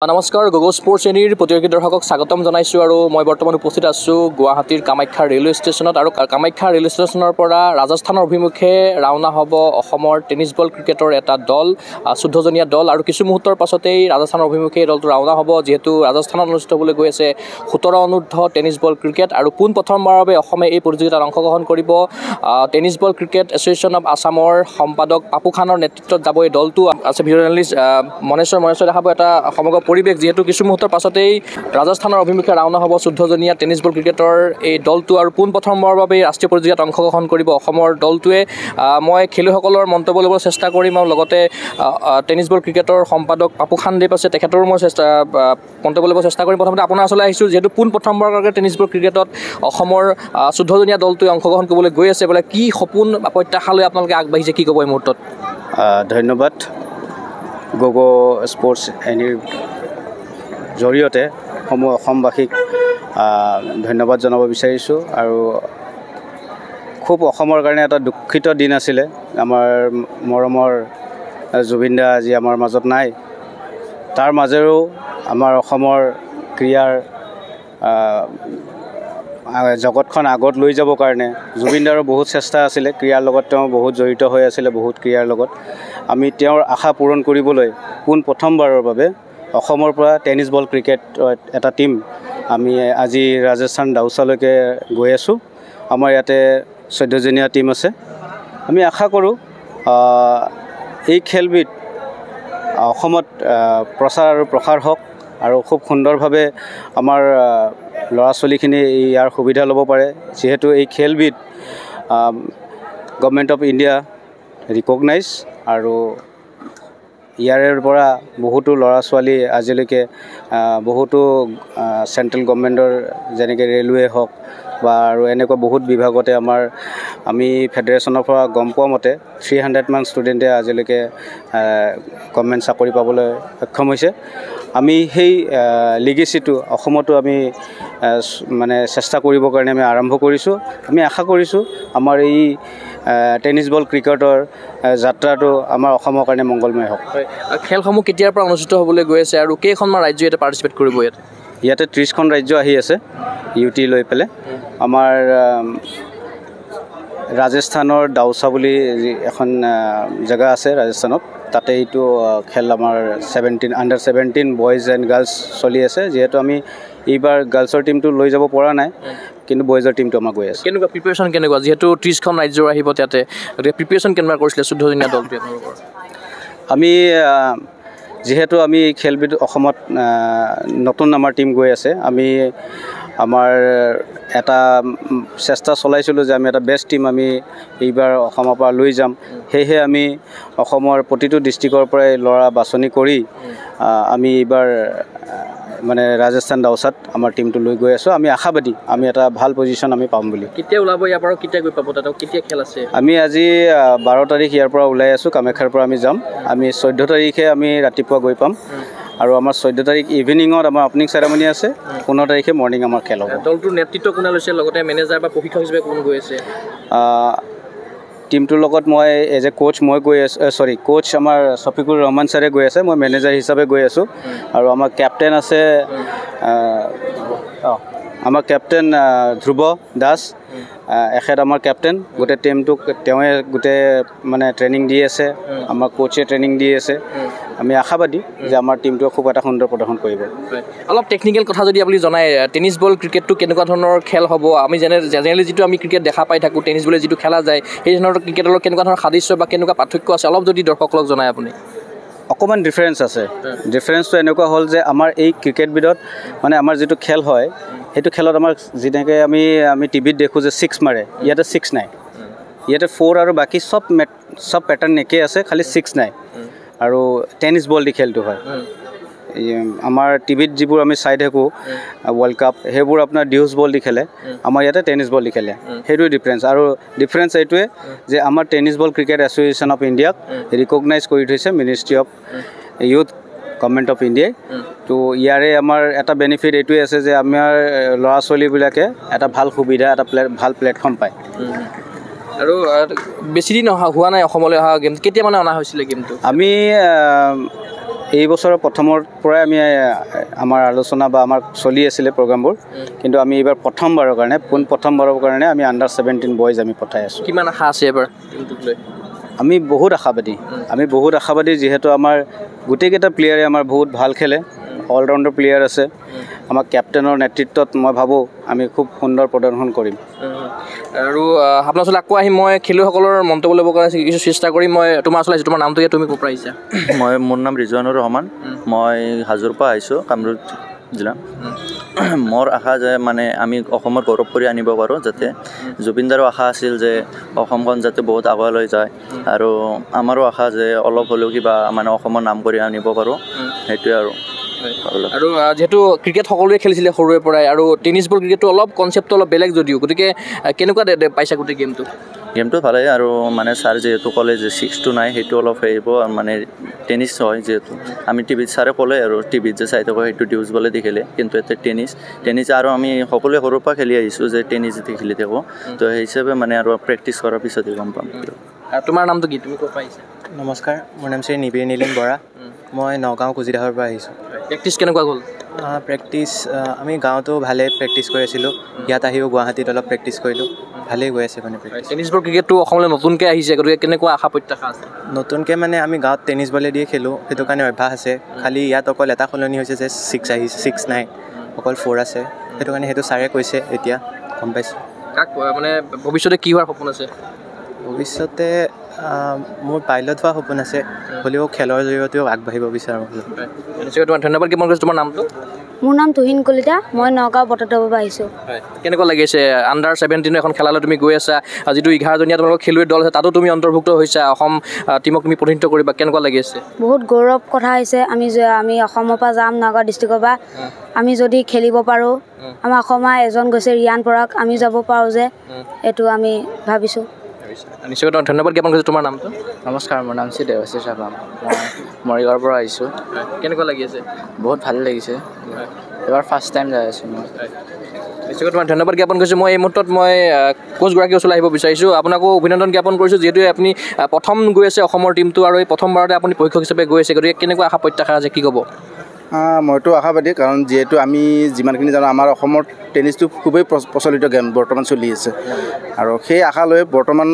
নমস্কাৰ গগৈ স্পৰ্টছ শ্ৰেণীৰ প্ৰতিযোগী দৰ্শকক স্বাগতম জনাইছোঁ আৰু মই বৰ্তমান উপস্থিত আছোঁ গুৱাহাটীৰ কামাখ্যা ৰেলৱে ষ্টেচনত আৰু কামাখ্যা ৰেলৱে ষ্টেচনৰ পৰা ৰাজস্থানৰ অভিমুখে ৰাওনা হ'ব অসমৰ টেনিছ বল ক্ৰিকেটৰ এটা দল 14জনীয়া দল আৰু কিছু মুহূৰ্তৰ পাছতেই ৰাজস্থানৰ অভিমুখে দলটো ৰাওনা হ'ব যিহেতু ৰাজস্থানত অনুষ্ঠিত হ'বলৈ গৈ আছে 17 অনুৰ্ধ টেনিছ বল ক্ৰিকেট আৰু প্ৰথমবাৰৰ বাবে অসমে এই প্ৰতিযোগিতাত অংশগ্ৰহণ কৰিব tennis ball cricket association of আছামৰ সম্পাদক পাপু খানৰ নেতৃত্বত যাব এই দলটো আছে ভিডিঅ' জাৰ্নেলিষ্ট মনেশ্বৰ দেখাব এটা সমগ্ৰ পৰিৱেশ যেহেতু কিছু মুহূৰ্তৰ পাছতেই ৰাজস্থানৰ অভিমুখে ৰাওনা হ'ব 14জনীয়া টেনিছ বল ক্ৰিকেটৰ এই দলটো আৰু প্ৰথমবাৰৰ বাবে ৰাষ্ট্ৰীয় প্ৰতিযোগিতাত অংশগ্ৰহণ কৰিব অসমৰ দলটোৱে মই খেলুৱৈসকলৰ মন্তব্য ল'বলৈ চেষ্টা কৰিম আৰু লগতে টেনিছ বল ক্ৰিকেটৰ সম্পাদক পাপু খানদেৱ আছে তেখেতৰো মই মন্তব্য ল'বলৈ চেষ্টা কৰিম প্ৰথমতে আপোনাৰ ওচৰলৈ আহিছোঁ যিহেতু প্ৰথমবাৰৰ বাবে টেনিছ বল ক্ৰিকেটত অসমৰ 14জনীয়া দলটোৱে অংশগ্ৰহণ কৰিবলৈ গৈ আছে বোলে কি সপোন প্ৰত্যাশালৈ আপোনালোকে আগবাঢ়িছে কি ক'ব এই মুহূৰ্তত ধন্যবাদ গগৈ স্পৰ্টছ এনিৰ জৰিয়তে অসমবাসীক ধন্যবাদ জনাব বিচাৰিছোঁ আৰু খুব অসমৰ কাৰণে এটা দুখিত দিন আছিলে আমাৰ মৰমৰ জুবিন দা আজি আমাৰ মাজত নাই তাৰ মাজেৰেও আমাৰ অসমৰ ক্ৰীড়াৰ জগতখন আগত লৈ যাবৰ কাৰণে জুবিন দাৰো বহুত চেষ্টা আছিলে ক্ৰীড়াৰ লগত তেওঁ বহুত জড়িত হৈ আছিলে বহুত ক্ৰীড়াৰ লগত আমি তেওঁৰ আশা পূৰণ কৰিবলৈ প্ৰথমবাৰৰ বাবে অসমৰ পৰা টেনিছ বল ক্ৰিকেট এটা টীম আমি আজি ৰাজস্থান দাউচালৈকে গৈ আছোঁ আমাৰ ইয়াতে 14জনীয়া টীম আছে আমি আশা কৰোঁ এই খেলবিধ অসমত প্ৰচাৰ আৰু প্ৰসাৰ হওক আৰু খুব সুন্দৰভাৱে আমাৰ ল'ৰা ছোৱালীখিনি ইয়াৰ সুবিধা ল'ব পাৰে যিহেতু এই খেলবিধ গভৰ্ণমেণ্ট অফ ইণ্ডিয়া ৰিকগনাইজ আৰু ইয়াৰে পৰা বহুতো ল'ৰা ছোৱালী আজিলৈকে বহুতো চেণ্ট্ৰেল গভৰ্ণমেণ্টৰ যেনেকৈ ৰেলৱে হওক বা আৰু এনেকুৱা বহুত বিভাগতে আমি ফেডাৰেশ্যনৰ পৰা গম পোৱা মতে 300মান ষ্টুডেণ্টে আজিলৈকে গভৰ্ণমেণ্ট চাকৰি পাবলৈ সক্ষম হৈছে আমি সেই লিগেচিটো অসমতো আমি মানে চেষ্টা কৰিবৰ কাৰণে আমি আৰম্ভ কৰিছোঁ আমি আশা কৰিছোঁ আমাৰ এই টেনিছ বল ক্ৰিকেটৰ যাত্ৰাটো আমাৰ অসমৰ কাৰণে মংগলময় হওক খেলসমূহ কেতিয়াৰ পৰা অনুষ্ঠিত হ'বলৈ গৈ আছে আৰু কেইখনমান ৰাজ্য ইয়াতে পাৰ্টিচিপেট কৰিব ইয়াতে 30খন ৰাজ্য আহি আছে ইউটি লৈ পেলাই আমাৰ ৰাজস্থানৰ দাউচা বুলি এখন জেগা আছে ৰাজস্থানত তাতে এইটো খেল আমাৰ আণ্ডাৰ 17 বয়জ এণ্ড গাৰ্লছ চলি আছে যিহেতু আমি এইবাৰ গাৰ্লছৰ টীমটো লৈ যাব পৰা নাই কিন্তু বয়জৰ টীমটো আমাৰ গৈ আছে কেনেকুৱা প্ৰিপেৰেশ্যন কেনেকুৱা যিহেতু 30খন ৰাজ্য আহিব তাতে গতিকে প্ৰিপেৰেশ্যন কেনেকুৱা কৰিছিলে 14জনীয়া দলটোৱে আপোনালোকৰ আমি যিহেতু আমি খেলবিধ অসমত নতুন আমাৰ টীম গৈ আছে আমি আমাৰ এটা চেষ্টা চলাইছিলোঁ যে আমি এটা বেষ্ট টীম আমি এইবাৰ অসমৰ পৰা লৈ যাম সেয়েহে আমি অসমৰ প্ৰতিটো ডিষ্ট্ৰিক্টৰ পৰাই ল'ৰা বাছনি কৰি আমি এইবাৰ মানে ৰাজস্থান দাউচাত আমাৰ টীমটো লৈ গৈ আছোঁ আমি আশাবাদী আমি এটা ভাল পজিশ্যন আমি পাম বুলি কেতিয়া ওলাব ইয়াৰ পৰা কেতিয়া গৈ পাব তাতে কেতিয়া খেল আছে আমি আজি 12 তাৰিখ ইয়াৰ পৰা ওলাই আছোঁ কামাখ্যাৰ পৰা আমি যাম আমি 14 তাৰিখে আমি ৰাতিপুৱা গৈ পাম আৰু আমাৰ 14 তাৰিখ ইভিনিঙত আমাৰ অপেনিং চেৰেমনি আছে 15 তাৰিখে মৰ্ণিং আমাৰ খেল হ'ব দলটোৰ নেতৃত্ব কোনে লৈছে লগতে মেনেজাৰ বা প্ৰশিক্ষক হিচাপে কোন গৈ আছে টিমটোৰ লগত মই এজ এ কোচ মই গৈ আছোঁ কোচ আমাৰ শফিকুৰ ৰহমান ছাৰে গৈ আছে মই মেনেজাৰ হিচাপে গৈ আছোঁ আৰু আমাৰ কেপ্টেইন আছে আমাৰ কেপ্টেইন ধ্ৰুৱ দাস এখেত আমাৰ কেপ্টেইন গোটেই টিমটোক তেওঁৱে গোটেই মানে ট্ৰেইনিং দি আছে আমাৰ কোচে ট্ৰেইনিং দি আছে আমি আশাবাদী যে আমাৰ টিমটোৱে খুব এটা সুন্দৰ প্ৰদৰ্শন কৰিব অলপ টেকনিকেল কথা যদি আপুনি জনায় টেনিছ বল ক্ৰিকেটটো কেনেকুৱা ধৰণৰ খেল হ'ব আমি জেনেৰেলি যিটো আমি ক্ৰিকেট দেখা পাই থাকোঁ টেনিছ বলে যিটো খেলা যায় সেই ধৰণৰ ক্ৰিকেটৰ লগত কেনেকুৱা ধৰণৰ সাদৃশ্য বা কেনেকুৱা পাৰ্থক্য আছে অলপ যদি দৰ্শকক জনায় আপুনি অকণমান ডিফাৰেঞ্চ আছে ডিফাৰেঞ্চটো এনেকুৱা হ'ল যে আমাৰ এই ক্ৰিকেটবিধত মানে আমাৰ যিটো খেল হয় সেইটো খেলত আমাৰ যেনেকৈ আমি টিভিত দেখোঁ যে 6 মাৰে ইয়াতে 6 নাই ইয়াতে 4 আৰু বাকী চব পেটাৰ্ণ একেই আছে খালি 6 নাই আৰু টেনিছ বল দি খেলটো হয় আমাৰ টিভিত যিবোৰ আমি চাই থাকোঁ ৱৰ্ল্ড কাপ সেইবোৰ আপোনাৰ ডিউজ বল দি খেলে আমাৰ ইয়াতে টেনিছ বল দি খেলে সেইটোৱে ডিফাৰেঞ্চ আৰু ডিফাৰেঞ্চ এইটোৱে যে আমাৰ tennis ball cricket association of ইণ্ডিয়াক ৰিকগনাইজ কৰি থৈছে ministry of youth government of ইণ্ডিয়াই তো ইয়াৰে আমাৰ এটা বেনিফিট এইটোৱে আছে যে আমাৰ ল'ৰা ছোৱালীবিলাকে এটা ভাল সুবিধা এটা ভাল প্লেটফৰ্ম পায় আৰু বেছি দিন হোৱা নাই অসমলৈ অহা গেম কেতিয়া মানে অনা হৈছিলে গেমটো আমি এই বছৰৰ প্ৰথমৰ পৰাই আমি আমাৰ আলোচনা বা আমাৰ চলি আছিলে প্ৰগ্ৰামবোৰ, কিন্তু আমি এইবাৰ প্ৰথমবাৰৰ কাৰণে আমি আণ্ডাৰ-17 বয়জ আমি পঠাই আছোঁ। কিমান আশা আছে এবাৰ টিমটোক লৈ? আমি বহুত আশাবাদী যিহেতু আমাৰ গোটেইকেইটা প্লেয়াৰে আমাৰ বহুত ভাল খেলে, অলৰাউণ্ডাৰ প্লেয়াৰ আছে। আমাৰ কেপ্টেইনৰ নেতৃত্বত মই ভাবোঁ আমি খুব সুন্দৰ প্ৰদৰ্শন কৰিম। আৰু আপোনাৰ ওচৰলৈ আকৌ আহি মই খেলুৱৈসকলৰ মন্তব্য ল'বৰ কাৰণে কিছু চেষ্টা কৰিম। মই তোমাৰ ওচৰলৈ আহিছোঁ, তোমাৰ নামটো তুমি ক'ৰ পৰা আহিছা? মোৰ নাম ৰিজৱানুৰ ৰহমান, মই হাজোৰ পৰা আহিছোঁ, কামৰূপ জিলা। মোৰ আশা যে মানে আমি অসমৰ গৌৰৱ কৰি আনিব পাৰোঁ, যাতে জুবিনদাৰো আশা আছিল যে অসমখন যাতে বহুত আগুৱাই যায়, আৰু আমাৰো আশা যে অলপ হ'লেও কিবা মানে অসমৰ নাম কৰি আনিব পাৰোঁ, সেইটোৱে আৰু। আৰু যিহেতু ক্ৰিকেট সকলোৱে খেলিছিলে সৰুৰে পৰাই, আৰু টেনিছ বল ক্ৰিকেটটো অলপ কনচেপ্টটো অলপ বেলেগ যদিও, গতিকে কেনেকুৱা পাইছা গোটেই গেমটো ভালেই। আৰু মানে ছাৰ যিহেতু ক'লে যে 6 to 9 সেইটো অলপ হেৰিব, মানে টেনিছ হয় যিহেতু আমি টিভিত ছাৰে ক'লে আৰু টিভিত যে চাই থাকোঁ সেইটো ডিউজ বলে দি খেলে, কিন্তু এতিয়া টেনিছ আৰু আমি সকলোৱে সৰুৰ পৰা খেলি আহিছোঁ যে টেনিছ দি খেলি থাকোঁ, তো সেই হিচাপে মানে আৰু প্ৰেক্টিছ কৰাৰ পিছতহে গম পাম। তোমাৰ নামটো কি, তুমি ক'ৰ পৰা আহিছা? নমস্কাৰ, মোৰ নাম শ্ৰী নিবিৰ নীলিম বৰা, মই নগাঁও কুজিদাহৰ পৰা আহিছোঁ। প্ৰেক্টিছ কেনেকুৱা গ'ল? প্ৰেক্টিছ আমি গাঁৱতো ভালেই প্ৰেক্টিছ কৰি আছিলোঁ, ইয়াত আহিও গুৱাহাটীত অলপ প্ৰেক্টিছ কৰিলোঁ, ভালেই গৈ আছে মানে প্ৰেক্টিছ। টেনিছ বল ক্ৰিকেটটো অসমলৈ নতুনকৈ আহিছে, গতিকে কেনেকুৱা আশা প্ৰত্যাশা আছে? নতুনকৈ মানে আমি গাঁৱত টেনিছ বলে দিয়ে খেলোঁ, সেইটো কাৰণে অভ্যাস আছে। খালি ইয়াত অকল এটা সলনি হৈছে যে 6 নাই, অকল 4 আছে, সেইটো কাৰণে সেইটো ছাৰে কৈছে এতিয়া গম পাইছোঁ। কাক মানে ভৱিষ্যতে কি হোৱাৰ সপোন আছে? ভৱিষ্যতে মোৰ পাইলট হোৱা সপোন আছে, হ'লেও খেলৰ জৰিয়তেও আগবাঢ়িব বিচাৰোঁ। নিশ্চয়, তোমাৰ ধন্যবাদ জ্ঞাপন কৰিছোঁ। তোমাৰ নামটো? মোৰ নাম তুহিন কলিতা, মই নগাঁও বটদ্ৰৱৰ পৰা আহিছোঁ। কেনেকুৱা লাগিছে আণ্ডাৰ-17 এখন খেলালৈ তুমি গৈ আছা, যিটো 11জনীয়া তোমালোকৰ খেলুৱৈ দল আছে তাতো তুমি অন্তৰ্ভুক্ত হৈছা, অসম টীমক তুমি প্ৰতিনিধিত্ব কৰিবা, কেনেকুৱা লাগি আছে? বহুত গৌৰৱ কথা হৈছে, আমি অসমৰ পৰা যাম, নগাঁও ডিষ্ট্ৰিক্টৰ পৰা, আমি যদি খেলিব পাৰোঁ, আমাৰ অসমৰ এজন গৈছে ৰিয়ান পৰাগ, আমি যাব পাৰোঁ যে, এইটো আমি ভাবিছোঁ। নিশ্চয়, ধন্যবাদ জ্ঞাপন কৰিছোঁ। তোমাৰ নামটো? নমস্কাৰ, মোৰ নাম শ্ৰী দেৱাশীষ চাভাম, মই মৰিগাঁৱৰ পৰা আহিছোঁ। কেনেকুৱা লাগি আছে? বহুত ভাল লাগিছে, এবাৰ ফাৰ্ষ্ট টাইম যাই আছোঁ মই। নিশ্চয়, তোমাৰ ধন্যবাদ জ্ঞাপন কৰিছোঁ। মই এই মুহূৰ্তত মই কোচগৰাকীৰ ওচৰলৈ আহিব বিচাৰিছোঁ, আপোনাকো অভিনন্দন জ্ঞাপন কৰিছোঁ, যিহেতু আপুনি প্ৰথম গৈ আছে অসমৰ টীমটো, আৰু এই প্ৰথমবাৰতে আপুনি প্ৰশিক্ষক হিচাপে গৈ আছে, গতিকে কেনেকুৱা আশা প্ৰত্যাশা আছে, কি ক'ব? মইতো আশাবাদী, কাৰণ যিহেতু আমি যিমানখিনি জানো আমাৰ অসমত টেনিছটো খুবেই প্ৰচলিত গেম বৰ্তমান চলি আছে, আৰু সেই আশা লৈ বৰ্তমান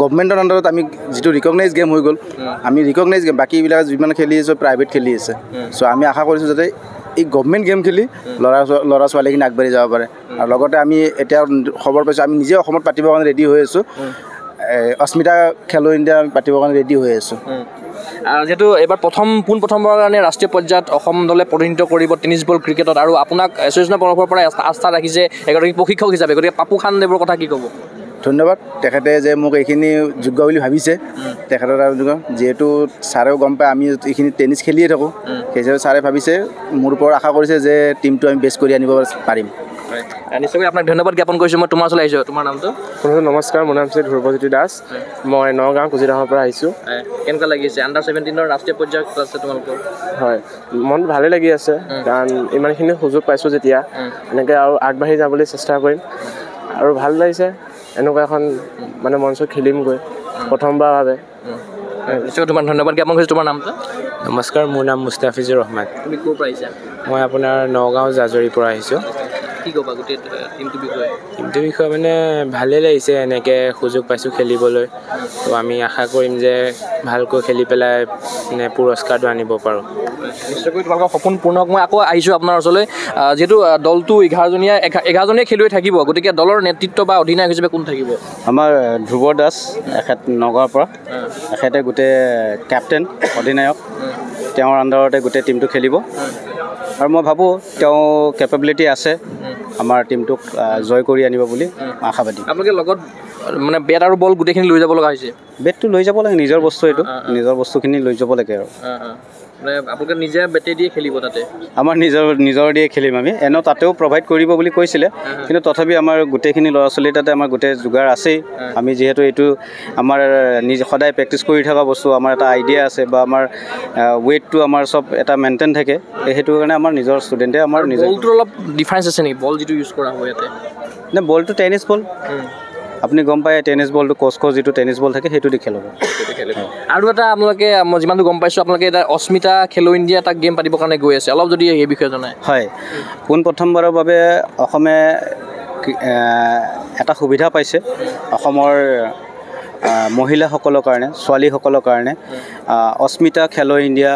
গভমেণ্টৰ আণ্ডাৰত আমি যিটো ৰিকগনাইজ গেম হৈ গ'ল, আমি ৰিকগনাইজ গেম, বাকীবিলাক যিমান খেলি আছে প্ৰাইভেট খেলি আছে, চ' আমি আশা কৰিছোঁ যাতে এই গভমেণ্ট গেম খেলি ল'ৰা ছোৱালীখিনি আগবাঢ়ি যাব পাৰে। আৰু লগতে আমি এতিয়া খবৰ পাইছোঁ আমি নিজে অসমত পাতিবৰ কাৰণে ৰেডি হৈ আছোঁ, অস্মিতা খেলো ইণ্ডিয়া আমি পাতিবৰ কাৰণে ৰেডি হৈ আছোঁ। যিহেতু এইবাৰ প্ৰথমবাৰৰ কাৰণে ৰাষ্ট্ৰীয় পৰ্যায়ত অসম দলে প্ৰতিনিধিত্ব কৰিব টেনিছ বল ক্ৰিকেটত, আৰু আপোনাক এছ'চিয়েশ্যনৰ তৰফৰ পৰা আস্থা ৰাখিছে এগৰাকী প্ৰশিক্ষক হিচাপে, গতিকে পাপু খানদেৱৰ কথা কি ক'ব? ধন্যবাদ, তেখেতে যে মোক এইখিনি যোগ্য বুলি ভাবিছে, তেখেতৰ যিহেতু ছাৰেও গম পায় আমি এইখিনি টেনিছ খেলিয়ে থাকোঁ, সেই হিচাপে ছাৰে ভাবিছে মোৰ ওপৰত আশা কৰিছে যে টীমটো আমি বেষ্ট কৰি আনিব পাৰিম। নিশ্চয়কৈ আপোনাক ধন্যবাদ জ্ঞাপন কৰিছোঁ। মই তোমাৰ ওচৰলৈ আহিছোঁ, তোমাৰ নামটো? নমস্কাৰ, মোৰ নাম শ্ৰী ধ্ৰুৱজ্যোতি দাস, মই নগাঁও কুজিদাহৰ পৰা আহিছোঁ। কেনেকুৱা লাগিছে আণ্ডাৰ-17 ৰাষ্ট্ৰীয় পৰ্যায়ত আছে তোমালোকৰ? হয়, মন ভালেই লাগি আছে, কাৰণ ইমানখিনি সুযোগ পাইছোঁ যেতিয়া, এনেকৈ আৰু আগবাঢ়ি যাবলৈ চেষ্টা কৰিম, আৰু ভাল লাগিছে এনেকুৱা এখন মানে মঞ্চত খেলিমগৈ প্ৰথমবাৰৰ বাবে। নিশ্চয়, তোমাৰ ধন্যবাদ জ্ঞাপন কৰিছোঁ। তোমাৰ নামটো? নমস্কাৰ, মোৰ নাম মুস্তাফিজুৰ ৰহমান, তুমি ক'ৰ পৰা আহিছা? মই আপোনাৰ নগাঁও জাজৰিৰ পৰা আহিছোঁ। কি ক'বা গোটেই টিমটোৰ বিষয়ে? টিমটোৰ বিষয়ে মানে ভালেই লাগিছে, এনেকৈ সুযোগ পাইছোঁ খেলিবলৈ, তো আমি আশা কৰিম যে ভালকৈ খেলি পেলাই মানে পুৰস্কাৰটো আনিব পাৰোঁ। নিশ্চয়কৈ তোমালোকৰ সপোন পূৰ্ণ হওক। মই আকৌ আহিছোঁ আপোনাৰ ওচৰলৈ, যিহেতু দলটো 11জনীয়া খেলুৱৈ থাকিব, গতিকে দলৰ নেতৃত্ব বা অধিনায়ক হিচাপে কোন থাকিব? আমাৰ ধ্ৰুৱ দাস, এখেত নগাঁৱৰ পৰা, এখেতে গোটেই কেপ্টেইন অধিনায়ক, তেওঁৰ আণ্ডাৰতে গোটেই টিমটো খেলিব, আৰু মই ভাবোঁ তেওঁ কেপেবিলিটি আছে আমাৰ টিমটোক জয় কৰি আনিব বুলি আশাবাদী। আপোনালোকে লগত মানে বেট আৰু বল গোটেইখিনি লৈ যাব লগা হৈছে? বেটটো লৈ যাব লাগে, নিজৰ বস্তু এইটো, নিজৰ বস্তুখিনি লৈ যাব লাগে। আৰু মানে আপোনালোকে নিজে বেটে দিয়ে খেলিব তাতে? আমাৰ নিজৰ দিয়ে খেলিম আমি, এনেও তাতেও প্ৰভাইড কৰিব বুলি কৈছিলে, কিন্তু তথাপি আমাৰ গোটেইখিনি ল'ৰা ছোৱালী তাতে আমাৰ গোটেই যোগাৰ আছেই। আমি যিহেতু এইটো আমাৰ সদায় প্ৰেক্টিছ কৰি থকা বস্তু, আমাৰ এটা আইডিয়া আছে, বা আমাৰ ৱেইটটো আমাৰ চব এটা মেইনটেইন থাকে, সেইটো কাৰণে আমাৰ নিজৰ ষ্টুডেণ্টে আমাৰ নিজৰ। বলটোৰ অলপ ডিফাৰেঞ্চ আছে নেকি, বল যিটো ইউজ কৰা হয় ইয়াতে? নে বলটো টেনিছ বল, আপুনি গম পায় টেনিছ বলটো কস্কো যিটো টেনিছ বল থাকে সেইটো দি খেলাব আৰু এটা আপোনালোকে মই যিমানটো গম পাইছোঁ আপোনালোকে এটা অস্মিতা খেলো ইণ্ডিয়া এটা গেম পাতিবৰ কাৰণে গৈ আছে অলপ যদি এই বিষয়ে জনায় হয় পোনপ্ৰথমবাৰৰ বাবে অসমে এটা সুবিধা পাইছে অসমৰ মহিলাসকলৰ কাৰণে ছোৱালীসকলৰ কাৰণে অস্মিতা খেলো ইণ্ডিয়া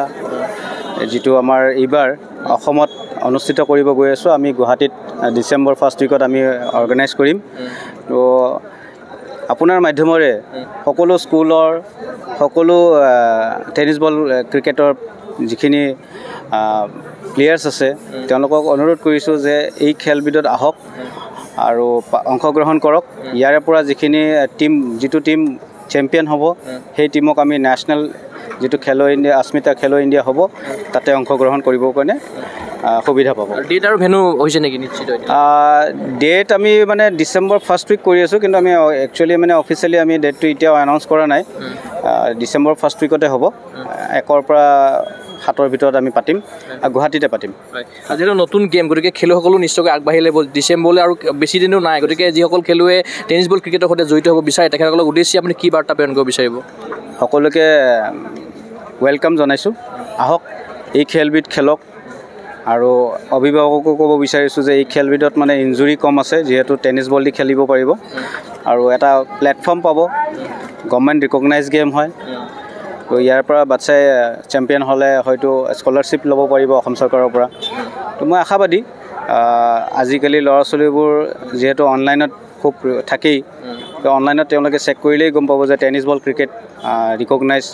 যিটো আমাৰ এইবাৰ অসমত অনুষ্ঠিত কৰিব গৈ আছোঁ আমি গুৱাহাটীত ডিচেম্বৰ ফাৰ্ষ্ট উইকত আমি অৰ্গেনাইজ কৰিম তো আপোনাৰ মাধ্যমেৰে সকলো স্কুলৰ সকলো টেনিছ বল ক্ৰিকেটৰ যিখিনি প্লেয়াৰ্ছ আছে তেওঁলোকক অনুৰোধ কৰিছোঁ যে এই খেলবিধত আহক আৰু অংশগ্ৰহণ কৰক ইয়াৰে পৰা যিখিনি যিটো টিম চেম্পিয়ন হ'ব সেই টিমক আমি নেশ্যনেল যিটো খেলো ইণ্ডিয়া অস্মিতা খেলো ইণ্ডিয়া হ'ব তাতে অংশগ্ৰহণ কৰিবৰ কাৰণে সুবিধা পাব ডেট আৰু ভেনু হৈছে নেকি নিশ্চিত ডেট আমি মানে ডিচেম্বৰ ফাৰ্ষ্ট উইক কৰি আছোঁ কিন্তু আমি একচুৱেলি মানে অফিচিয়েলি আমি ডেটটো এতিয়াও এনাউন্স কৰা নাই ডিচেম্বৰ ফাৰ্ষ্ট উইকতে হ'ব 1 পৰা 7 ভিতৰত আমি পাতিম গুৱাহাটীতে পাতিম যিহেতু নতুন গেম গতিকে খেলুৱৈসকলো নিশ্চয়কৈ আগবাঢ়িলে ডিচেম্বৰলৈ আৰু বেছি দিনো নাই গতিকে যিসকল খেলুৱৈ টেনিছ বল ক্ৰিকেটৰ সৈতে জড়িত হ'ব বিচাৰে তেখেতসকলক উদ্দেশ্যে আপুনি কি বাৰ্তা প্ৰেৰণ কৰিব বিচাৰিব সকলোকে ৱেলকাম জনাইছোঁ আহক এই খেলবিধ খেলক আৰু অভিভাৱককো ক'ব বিচাৰিছোঁ যে এই খেলবিধত মানে ইঞ্জুৰি কম আছে যিহেতু টেনিছ বল দি খেলিব পাৰিব আৰু এটা প্লেটফৰ্ম পাব গভৰ্ণমেণ্ট ৰিকগনাইজ গেম হয় তো ইয়াৰ পৰা বাচ্চাই চেম্পিয়ন হ'লে হয়তো স্কলাৰশ্বিপ ল'ব পাৰিব অসম চৰকাৰৰ পৰা তো মই আশাবাদী আজিকালি ল'ৰা ছোৱালীবোৰ যিহেতু অনলাইনত খুব থাকেই তো অনলাইনত তেওঁলোকে চেক কৰিলেই গম পাব যে টেনিছ বল ক্ৰিকেট ৰিকগনাইজ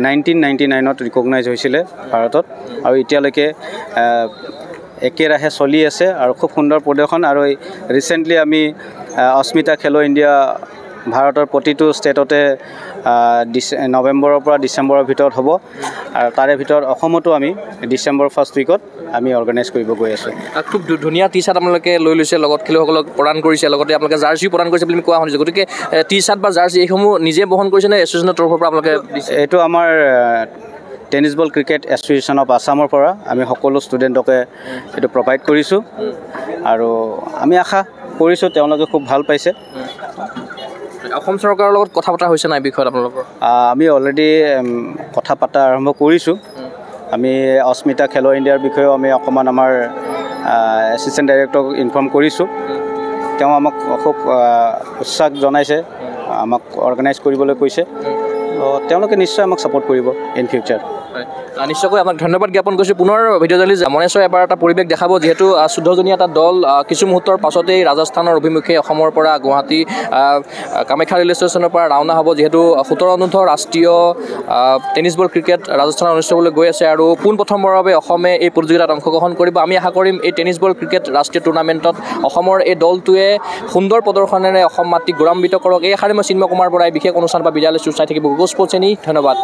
1999ত ৰিকগনাইজ হৈছিলে ভাৰতত আৰু এতিয়ালৈকে একেৰাহে চলি আছে আৰু খুব সুন্দৰ প্ৰদৰ্শন আৰু ৰিচেণ্টলি আমি অস্মিতা খেলো ইণ্ডিয়া ভাৰতৰ প্ৰতিটো ষ্টেটতে নৱেম্বৰৰ পৰা ডিচেম্বৰৰ ভিতৰত হ'ব আৰু তাৰে ভিতৰত অসমতো আমি ডিচেম্বৰ ফাৰ্ষ্ট উইকত আমি অৰ্গেনাইজ কৰিব গৈ আছোঁ খুব ধুনীয়া টি চাৰ্ট আপোনালোকে লৈ লৈছে লগত খেলুৱৈসকলক প্ৰদান কৰিছে লগতে আপোনালোকে জাৰ্চিও প্ৰদান কৰিছে বুলি কোৱা শুনিছোঁ গতিকে টি চাৰ্ট বা জাৰ্চি এইসমূহ নিজে বহন কৰিছে নে এছ'চিয়েশ্যনৰ তৰফৰ পৰা আপোনালোকে এইটো আমাৰ tennis ball cricket association of আছামৰ পৰা আমি সকলো ষ্টুডেণ্টকে এইটো প্ৰভাইড কৰিছোঁ আৰু আমি আশা কৰিছোঁ তেওঁলোকে খুব ভাল পাইছে অসম চৰকাৰৰ লগত কথা পতা হৈছে নাই বিষয়ত আপোনালোকৰ আমি অলৰেডি কথা পতা আৰম্ভ কৰিছোঁ আমি অস্মিতা খেলো ইণ্ডিয়াৰ বিষয়েও আমি অকণমান আমাৰ এছিষ্টেণ্ট ডাইৰেক্টৰক ইনফৰ্ম কৰিছোঁ তেওঁ আমাক খুব উৎসাহ জনাইছে আমাক অৰ্গেনাইজ কৰিবলৈ কৈছে তেওঁলোকে নিশ্চয় আমাক ছাপোৰ্ট কৰিব ইন ফিউচাৰ নিশ্চয়কৈ আপোনাক ধন্যবাদ জ্ঞাপন কৰিছোঁ পুনৰ ভিডিঅ' জাৰ্নেলিষ্ট মনেশ্বৰ এবাৰ এটা পৰিৱেশ দেখাব যিহেতু 14জনীয়া এটা দল কিছু মুহূৰ্তৰ পাছতেই ৰাজস্থানৰ অভিমুখে অসমৰ পৰা গুৱাহাটী কামাখ্যা ৰেলৱে ষ্টেচনৰ পৰা ৰাওনা হ'ব যিহেতু 17 ৰাষ্ট্ৰীয় টেনিছ বল ক্ৰিকেট ৰাজস্থানত অনুষ্ঠিত হ'বলৈ গৈ আছে আৰু পোনপ্ৰথমবাৰৰ বাবে অসমে এই প্ৰতিযোগিতাত অংশগ্ৰহণ কৰিব আমি আশা কৰিম এই টেনিছ বল ক্ৰিকেট ৰাষ্ট্ৰীয় টুৰ্ণামেণ্টত অসমৰ এই দলটোৱে সুন্দৰ প্ৰদৰ্শনেৰে অসম মাতৃক গৌৰৱান্বিত কৰক এই আশাৰে মই চিন্ময় কুমাৰ বৰাই বিশেষ অনুষ্ঠান বা বিদ্যালয় চাই থাকিব গগৈ স্পৰ্টছ চেনি ধন্যবাদ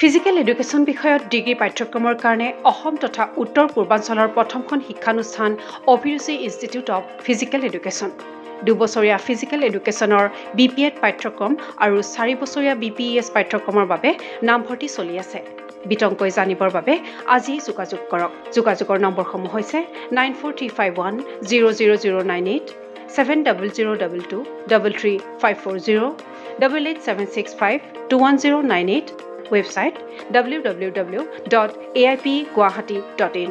ফিজিকেল এডুকেশ্যন বিষয়ত ডিগ্ৰী পাঠ্যক্ৰমৰ কাৰণে অসম তথা উত্তৰ পূৰ্বাঞ্চলৰ প্ৰথমখন শিক্ষানুষ্ঠান অভিৰুচি ইনষ্টিটিউট অৱ ফিজিকেল এডুকেশ্যন 2 বছৰীয়া ফিজিকেল এডুকেশ্যনৰ BPEd পাঠ্যক্ৰম আৰু 4 বছৰীয়া BPES পাঠ্যক্ৰমৰ বাবে নামভৰ্তি চলি আছে বিতংকৈ জানিবৰ বাবে আজি যোগাযোগ কৰক যোগাযোগৰ নম্বৰসমূহ হৈছে 9435100098 7002 33540 88765210998 website www.aipguwahati.in